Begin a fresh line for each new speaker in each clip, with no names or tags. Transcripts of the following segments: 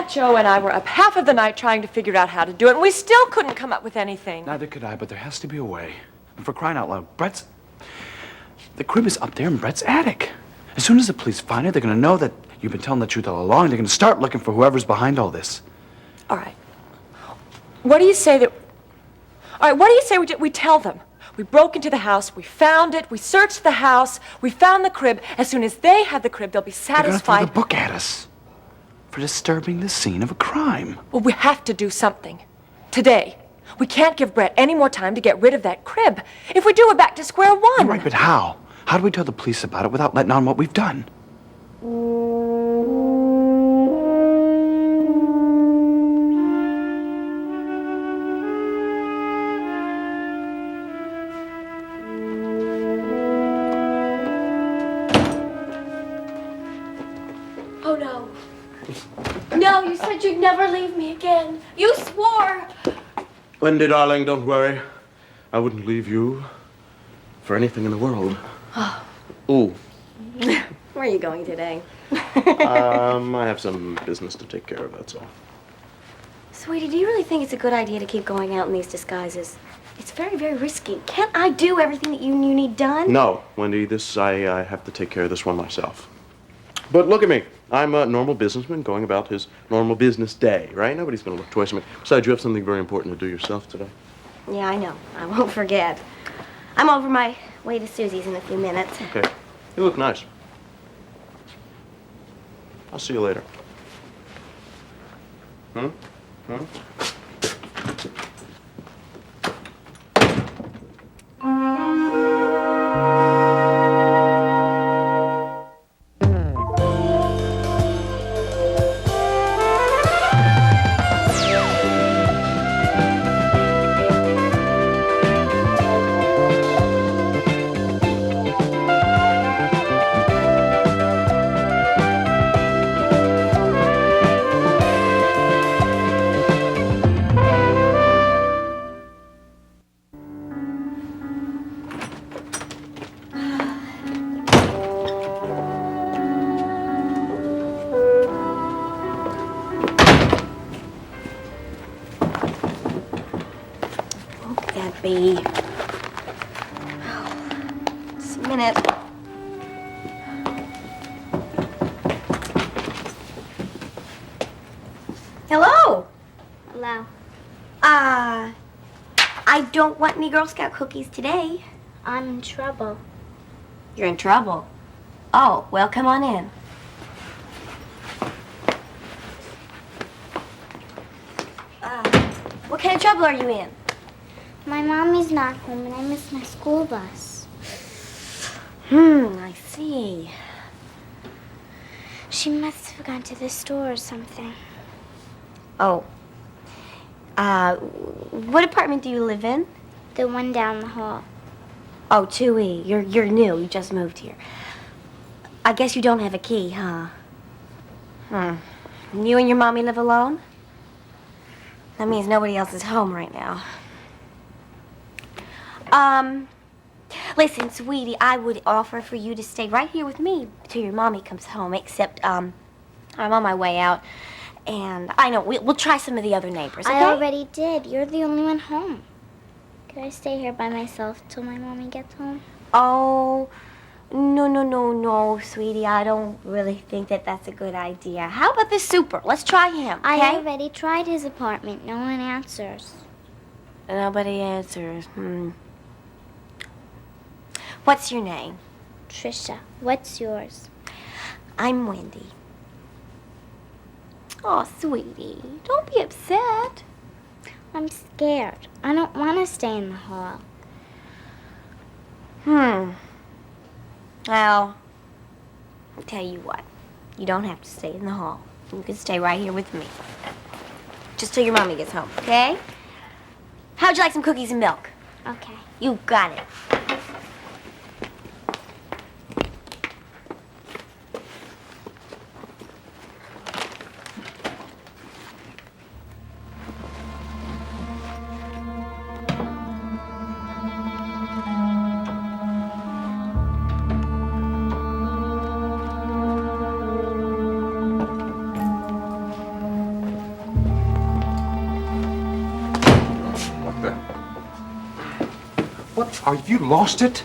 Aunt Jo and I were up half of the night trying to figure out how to do it, and we still couldn't come up with anything.
Neither could I, but there has to be a way. And for crying out loud, the crib is up there in Brett's attic. As soon as the police find it, they're going to know that you've been telling the truth all along. They're going to start looking for whoever's behind all this.
All right. What do you say we tell them? We broke into the house, we found it, we searched the house, we found the crib. As soon as they have the crib, they'll be satisfied.
They're going to throw the book at us for disturbing the scene of a crime.
Well, we have to do something. Today. We can't give Brett any more time to get rid of that crib. If we do, we're back to square one.
You're right, but how? How do we tell the police about it without letting on what we've done?
Oh, no. No, you said you'd never leave me again. You swore.
Wendy, darling, don't worry. I wouldn't leave you for anything in the world.
Oh.
Ooh.
Where are you going today?
I have some business to take care of, that's all.
Sweetie, do you really think it's a good idea to keep going out in these disguises? It's very, very risky. Can't I do everything that you need done?
No, Wendy, I have to take care of this one myself. But look at me. I'm a normal businessman going about his normal business day, right? Nobody's going to look twice at me. Besides, you have something very important to do yourself today.
Yeah, I know. I won't forget. I'm over my way to Suzi's in a few minutes.
Okay. You look nice. I'll see you later. Hmm?
Be. Just a minute. Hello.
Hello.
I don't want any Girl Scout cookies today.
I'm in trouble.
You're in trouble? Oh, well, come on in. What kind of trouble are you in?
My mommy's not home and I miss my school bus.
I see.
She must have gone to the store or something.
Oh. What apartment do you live in?
The one down the hall.
Oh, 2E. You're new. You just moved here. I guess you don't have a key, huh? You and your mommy live alone? That means nobody else is home right now. Listen, sweetie, I would offer for you to stay right here with me till your mommy comes home, except, I'm on my way out, and I know, we'll try some of the other neighbors, okay?
I already did. You're the only one home. Could I stay here by myself till my mommy gets home?
Oh, no, sweetie, I don't really think that that's a good idea. How about the super? Let's try him, okay?
I already tried his apartment. No one answers.
Nobody answers, What's your name?
Tricia, what's yours?
I'm Wendy. Oh, sweetie, don't be upset.
I'm scared. I don't want to stay in the hall.
Well, I'll tell you what. You don't have to stay in the hall. You can stay right here with me. Just till your mommy gets home, okay? How'd you like some cookies and milk?
Okay.
You got it.
Have you lost it?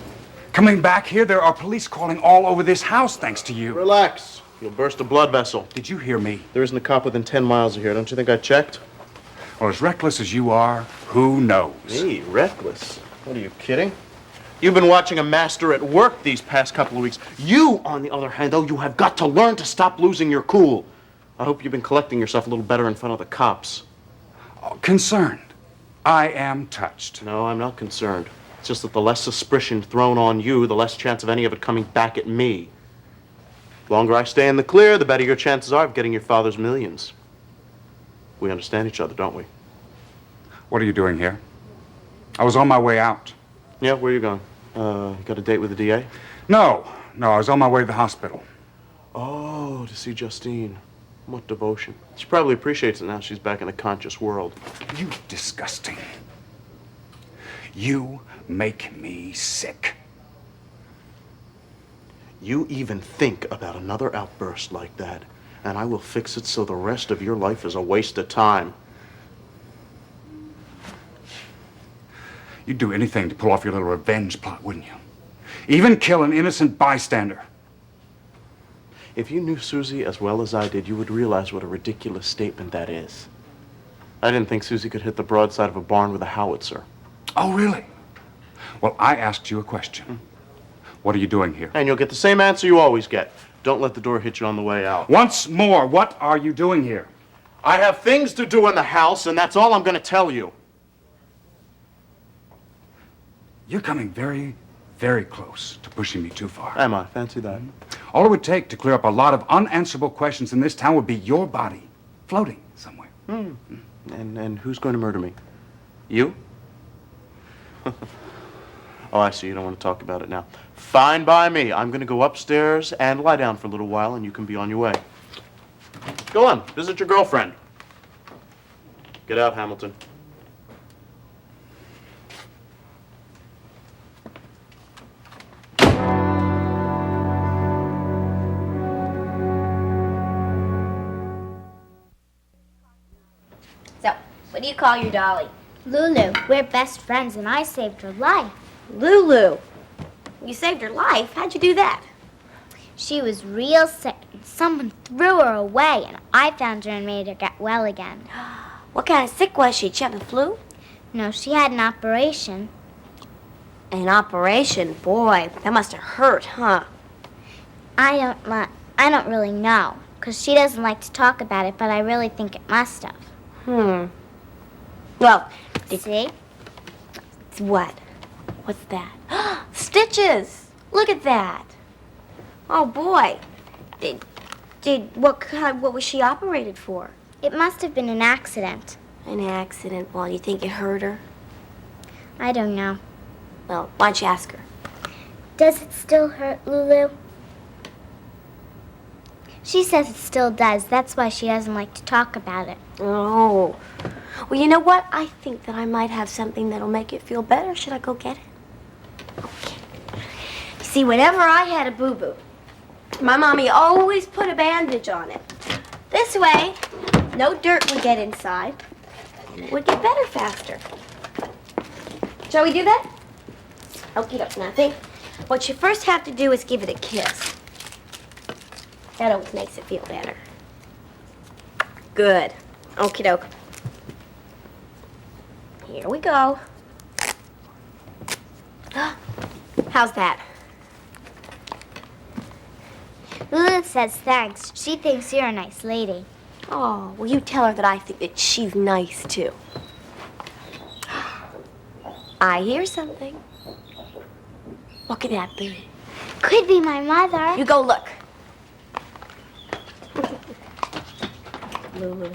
Coming back here, there are police calling all over this house thanks to you.
Relax. You'll burst a blood vessel.
Did you hear me?
There isn't a cop within 10 miles of here. Don't you think I checked?
Well, as reckless as you are, who knows?
Me? Reckless? What, are you kidding? You've been watching a master at work these past couple of weeks. You, on the other hand, though, you have got to learn to stop losing your cool. I hope you've been collecting yourself a little better in front of the cops.
Oh, concerned. I am touched.
No, I'm not concerned. It's just that the less suspicion thrown on you, the less chance of any of it coming back at me. The longer I stay in the clear, the better your chances are of getting your father's millions. We understand each other, don't we?
What are you doing here? I was on my way out.
Yeah, where are you going? You got a date with the DA?
No, I was on my way to the hospital.
Oh, to see Justine. What devotion. She probably appreciates it now she's back in the conscious world.
You disgusting. You make me sick.
You even think about another outburst like that, and I will fix it so the rest of your life is a waste of time.
You'd do anything to pull off your little revenge plot, wouldn't you? Even kill an innocent bystander.
If you knew Suzi as well as I did, you would realize what a ridiculous statement that is. I didn't think Suzi could hit the broadside of a barn with a howitzer.
Oh, really? Well, I asked you a question. What are you doing here?
And you'll get the same answer you always get. Don't let the door hit you on the way out.
Once more, what are you doing here?
I have things to do in the house, and that's all I'm going to tell you.
You're coming very, very close to pushing me too far.
Am I? Fancy that.
All it would take to clear up a lot of unanswerable questions in this town would be your body floating somewhere.
And who's going to murder me? You? Oh, I see. You don't want to talk about it now. Fine by me. I'm going to go upstairs and lie down for a little while, and you can be on your way. Go on. Visit your girlfriend. Get out, Hamilton.
So, what do you call your dolly?
Lulu, we're best friends and I saved her life.
Lulu. You saved her life? How'd you do that?
She was real sick and someone threw her away and I found her and made her get well again.
What kind of sick was she? She had the flu?
No, she had an operation.
An operation? Boy, that must have hurt, huh?
I don't really know, 'cause she doesn't like to talk about it, but I really think it must have.
Well,
See?
what? What's that? Stitches! Look at that. Oh, boy. What was she operated for?
It must have been an accident.
An accident. Well, you think it hurt her?
I don't know.
Well, why don't you ask her?
Does it still hurt, Lulu? She says it still does. That's why she doesn't like to talk about it.
Oh. Well, you know what? I think that I might have something that'll make it feel better. Should I go get it? Okay. You see, whenever I had a boo-boo, my mommy always put a bandage on it. This way, no dirt would get inside, and it would get better faster. Shall we do that? Okie doke. Now, I think what you first have to do is give it a kiss. That always makes it feel better. Good. Okie doke. Here we go. How's that?
Lulu says thanks. She thinks you're a nice lady.
Oh, well, you tell her that I think that she's nice, too. I hear something. What could that be?
Could be my mother.
You go look. Lulu.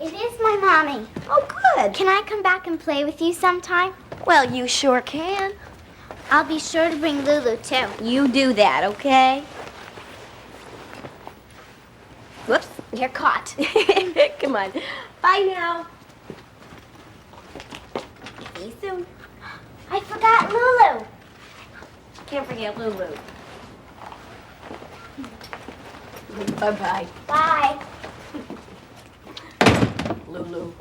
It is my mommy.
Oh, good.
Can I come back and play with you sometime?
Well, you sure can.
I'll be sure to bring Lulu, too.
You do that, okay? Whoops, you're caught. Come on. Bye now. See you soon.
I forgot Lulu.
Can't forget Lulu. Bye-bye.
Bye.
Lulu.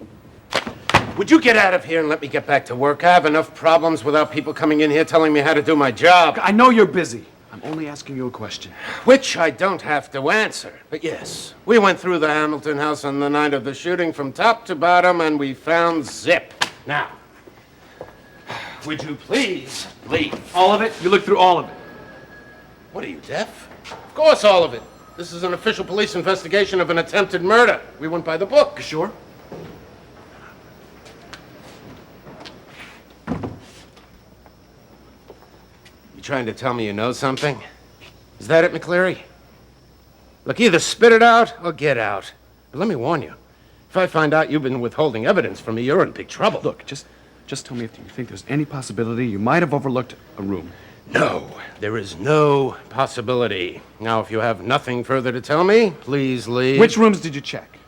Would you get out of here and let me get back to work? I have enough problems without people coming in here telling me how to do my job.
I know you're busy. I'm only asking you a question.
Which I don't have to answer. But yes, we went through the Hamilton house on the night of the shooting from top to bottom, and we found Zip. Now, would you please leave?
All of it? You looked through all of it.
What are you, deaf? Of course, all of it. This is an official police investigation of an attempted murder. We went by the book.
You sure?
You trying to tell me you know something? Is that it, McCleary? Look, either spit it out or get out. But let me warn you. If I find out you've been withholding evidence from me, you're in big trouble.
Look, just tell me if you think there's any possibility you might have overlooked a room.
No, there is no possibility. Now, if you have nothing further to tell me, please leave.
Which rooms did you check?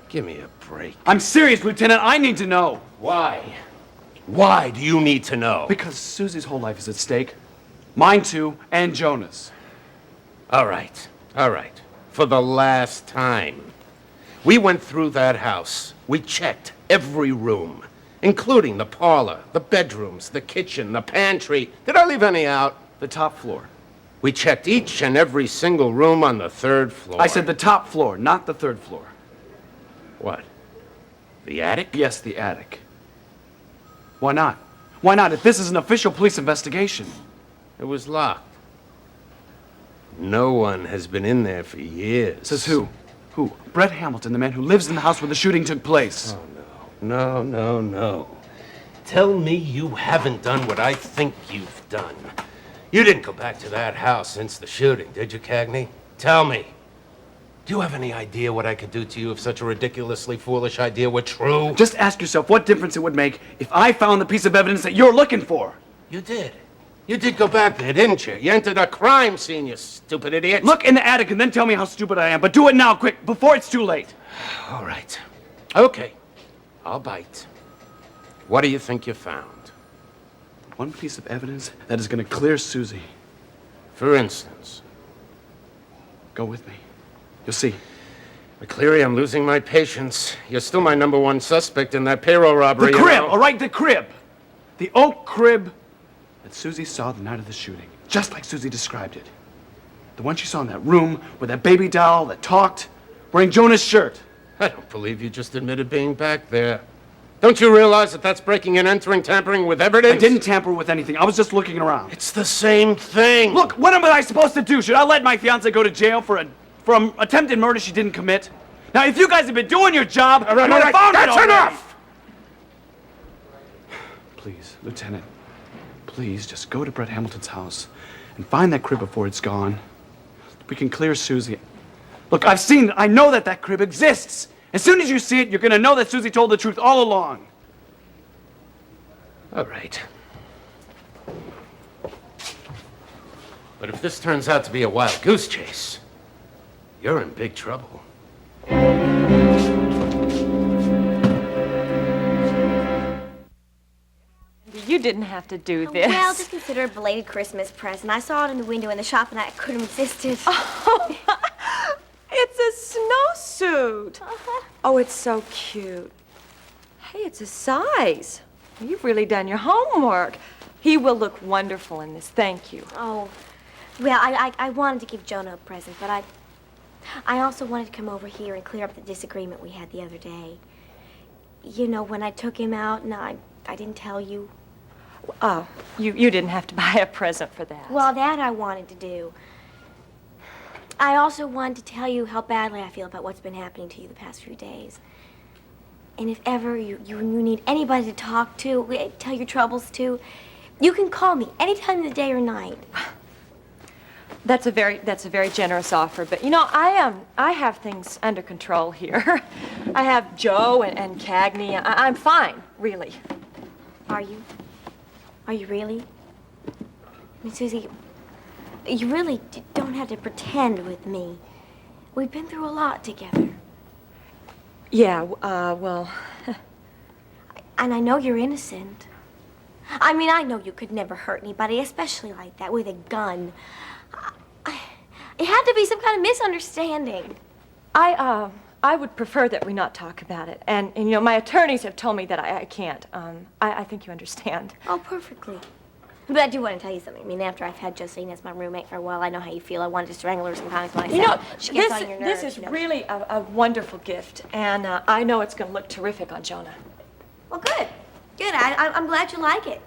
Give me a break.
I'm serious, Lieutenant. I need to know.
Why? Why do you need to know?
Because Suzi's whole life is at stake. Mine too, and Jonah's.
All right. For the last time. We went through that house. We checked every room, including the parlor, the bedrooms, the kitchen, the pantry. Did I leave any out?
The top floor.
We checked each and every single room on the 3rd floor.
I said the top floor, not the 3rd floor.
What? The attic?
Yes, the attic. Why not? Why not, if this is an official police investigation?
It was locked. No one has been in there for years.
Says who? Who? Brett Hamilton, the man who lives in the house where the shooting took place.
Oh, no. Tell me you haven't done what I think you've done. You didn't go back to that house since the shooting, did you, Cagney? Tell me. Do you have any idea what I could do to you if such a ridiculously foolish idea were true?
Just ask yourself what difference it would make if I found the piece of evidence that you're looking for.
You did. You did go back there, didn't you? You entered a crime scene, you stupid idiot.
Look in the attic and then tell me how stupid I am, but do it now, quick, before it's too late.
All right. Okay. I'll bite. What do you think you found?
One piece of evidence that is going to clear Suzi.
For instance?
Go with me. You'll see.
McCleary, I'm losing my patience. You're still my #1 suspect in that payroll robbery.
The crib,
you know?
all right, the crib. The oak crib that Suzi saw the night of the shooting, just like Suzi described it. The one she saw in that room with that baby doll that talked, wearing Jonah's shirt.
I don't believe you just admitted being back there. Don't you realize that that's breaking and entering, tampering with evidence?
I didn't tamper with anything. I was just looking around.
It's the same thing.
Look, what am I supposed to do? Should I let my fiancée go to jail for attempted murder she didn't commit? Now, if you guys have been doing your job,
All right,
you would have found it
that's
already.
enough!
Please, Lieutenant, please just go to Brett Hamilton's house and find that crib before it's gone. We can clear Suzi. Look, I've seen it. I know that crib exists. As soon as you see it, you're going to know that Suzi told the truth all along.
All right. But if this turns out to be a wild goose chase, you're in big trouble.
You didn't have to do this.
Well, just consider it a belated Christmas present. I saw it in the window in the shop and I couldn't resist it.
Oh, it's a snowsuit. Oh, it's so cute. Hey, it's a size. You've really done your homework. He will look wonderful in this. Thank you.
Oh, well, I wanted to give Jonah a present, but I also wanted to come over here and clear up the disagreement we had the other day. You know, when I took him out and I didn't tell you.
Oh, you didn't have to buy a present for that.
Well, that I wanted to do. I also wanted to tell you how badly I feel about what's been happening to you the past few days. And if ever you need anybody to talk to, tell your troubles to, you can call me anytime of the day or night.
That's a very generous offer, but you know, I have things under control here. I have Joe and Cagney. I'm fine, really.
Are you? Are you really? I mean, Suzi, you really don't have to pretend with me. We've been through a lot together.
Yeah, well...
And I know you're innocent. I mean, I know you could never hurt anybody, especially like that, with a gun. It had to be some kind of misunderstanding.
I would prefer that we not talk about it. And you know, my attorneys have told me that I can't. I think you understand.
Oh, perfectly. But I do want to tell you something. I mean, after I've had Justine as my roommate for a while, I know how you feel. I wanted to strangle her sometimes myself.
You know,
she gets on your nerves.
this is
you know.
really a wonderful gift. And I know it's going to look terrific on Jonah.
Well, good. Good. I'm glad you like it.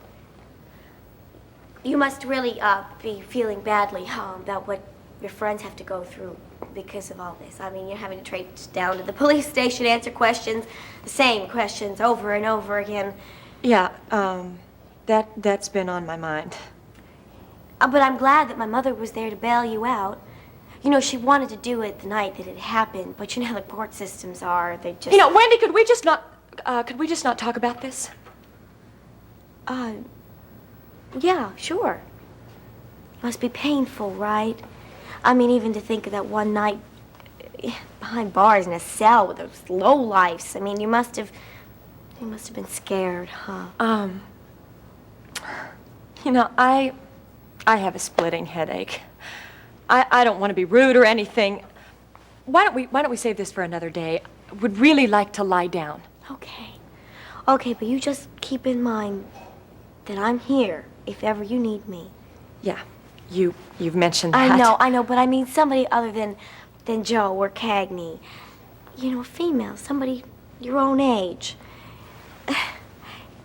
You must really be feeling badly about what your friends have to go through because of all this. I mean, you're having to traipse down to the police station, answer questions, the same questions over and over again.
Yeah, that's been on my mind.
But I'm glad that my mother was there to bail you out. You know, she wanted to do it the night that it happened, but you know how the court systems are. They just...
You know, Wendy, could we just not talk about this?
Yeah, sure. Must be painful, right? I mean, even to think of that one night behind bars in a cell with those lowlifes. I mean, you must have been scared, huh?
You know, I have a splitting headache. I don't want to be rude or anything. Why don't we save this for another day? I would really like to lie down.
Okay. Okay, but you just keep in mind that I'm here if ever you need me.
Yeah, you've mentioned that.
I know, but I mean somebody other than Joe or Cagney. You know, a female, somebody your own age.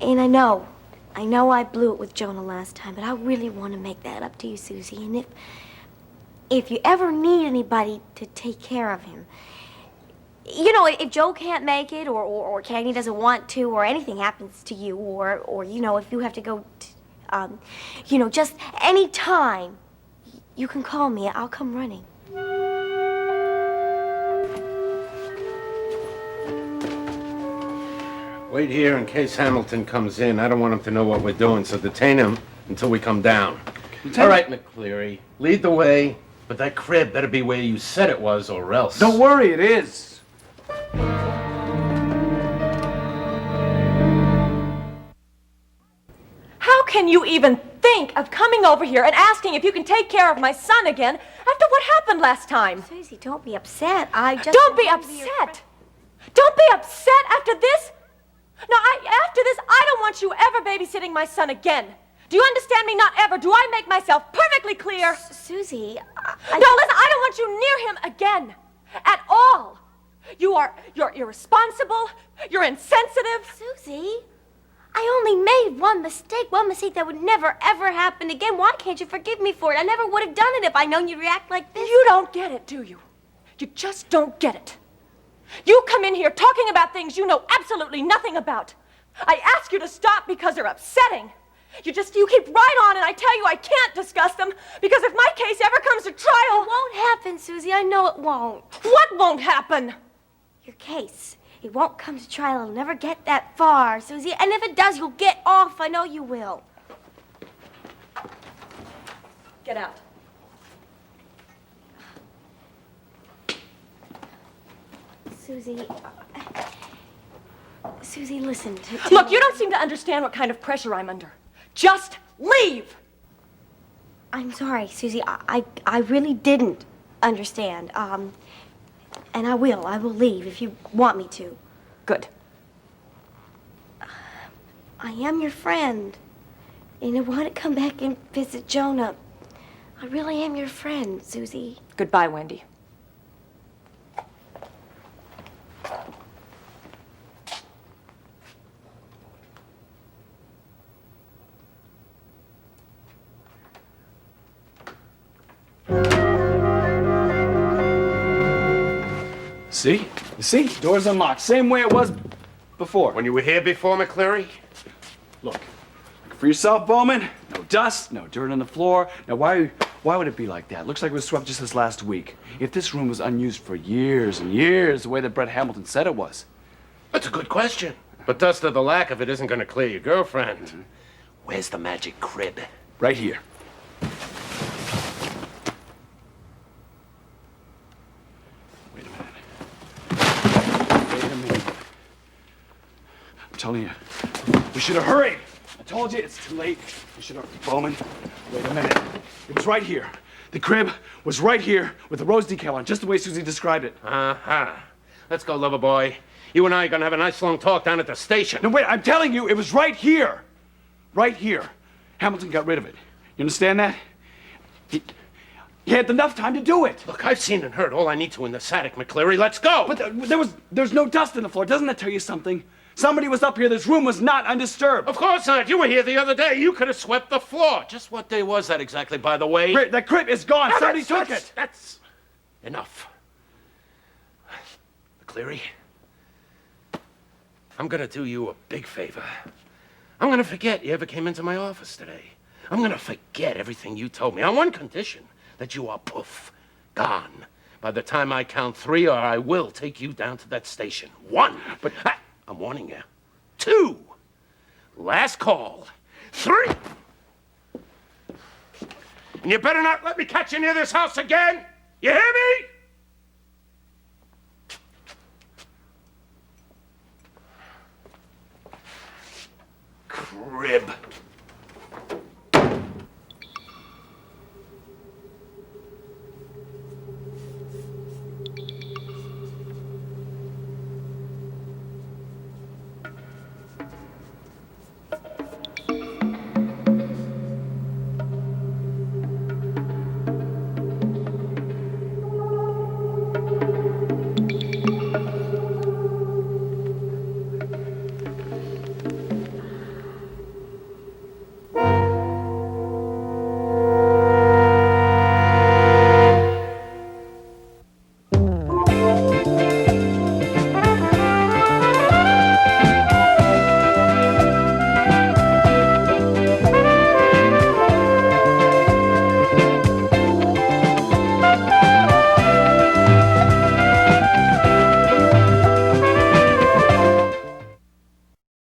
And I know I blew it with Jonah last time, but I really want to make that up to you, Suzi. And if you ever need anybody to take care of him, you know, if Joe can't make it, or Cagney doesn't want to, or anything happens to you, or you know, if you have to go, you know, just any time, you can call me. I'll come running.
Wait here in case Hamilton comes in. I don't want him to know what we're doing, so detain him until we come down. All right, McCleary, lead the way, but that crib better be where you said it was, or else.
Don't worry, it is.
How can you even think of coming over here and asking if you can take care of my son again after what happened last time?
Suzi, don't be upset. I just...
Don't be upset! Don't be upset after this! No, after this, I don't want you ever babysitting my son again. Do you understand me? Not ever. Do I make myself perfectly clear?
Suzi,
No, listen, I don't want you near him again. At all. You're irresponsible. You're insensitive.
Suzi, I only made one mistake that would never, ever happen again. Why can't you forgive me for it? I never would have done it if I'd known you'd react like this.
You don't get it, do you? You just don't get it. You come in here talking about things you know absolutely nothing about. I ask you to stop because they're upsetting. You keep right on, and I tell you I can't discuss them because if my case ever comes to trial...
It won't happen, Suzi. I know it won't.
What won't happen?
Your case. It won't come to trial. It'll never get that far, Suzi. And if it does, you'll get off. I know you will.
Get out.
Suzi, listen to
Look, you don't seem to understand what kind of pressure I'm under. Just leave!
I'm sorry, Suzi. I really didn't understand. And I will leave if you want me to.
Good.
I am your friend. And I want to come back and visit Jonah. I really am your friend, Suzi.
Goodbye, Wendy.
See? You see? Door's unlocked. Same way it was before.
When you were here before, McCleary?
Look for yourself, Bowman. No dust, no dirt on the floor. Now, why would it be like that? Looks like it was swept just this last week. If this room was unused for years and years, the way that Brett Hamilton said it was.
That's a good question. But dust or the lack of it isn't going to clear your girlfriend. Where's the magic crib?
Right here. Wait a minute. I'm telling you, we should have hurried. I told you, it's too late. We should have... Bowman, wait a minute. It was right here. The crib was right here with the rose decal on, just the way Suzi described it.
Uh-huh. Let's go, lover boy. You and I are gonna have a nice long talk down at the station.
No, wait, I'm telling you, it was right here. Right here. Hamilton got rid of it. You understand that? He had enough time to do it.
Look, I've seen and heard all I need to in the attic, McCleary. Let's go!
But there's no dust on the floor. Doesn't that tell you something? Somebody was up here. This room was not undisturbed.
Of course not. You were here the other day. You could have swept the floor. Just what day was that exactly, by the way?
That crib is gone.
No,
Somebody took it.
That's enough. McCleary, I'm gonna do you a big favor. I'm gonna forget you ever came into my office today. I'm gonna forget everything you told me on one condition, that you are poof, gone. By the time I count 3, or I will take you down to that station. 1. But I'm warning you. 2. Last call. 3. And you better not let me catch you near this house again. You hear me?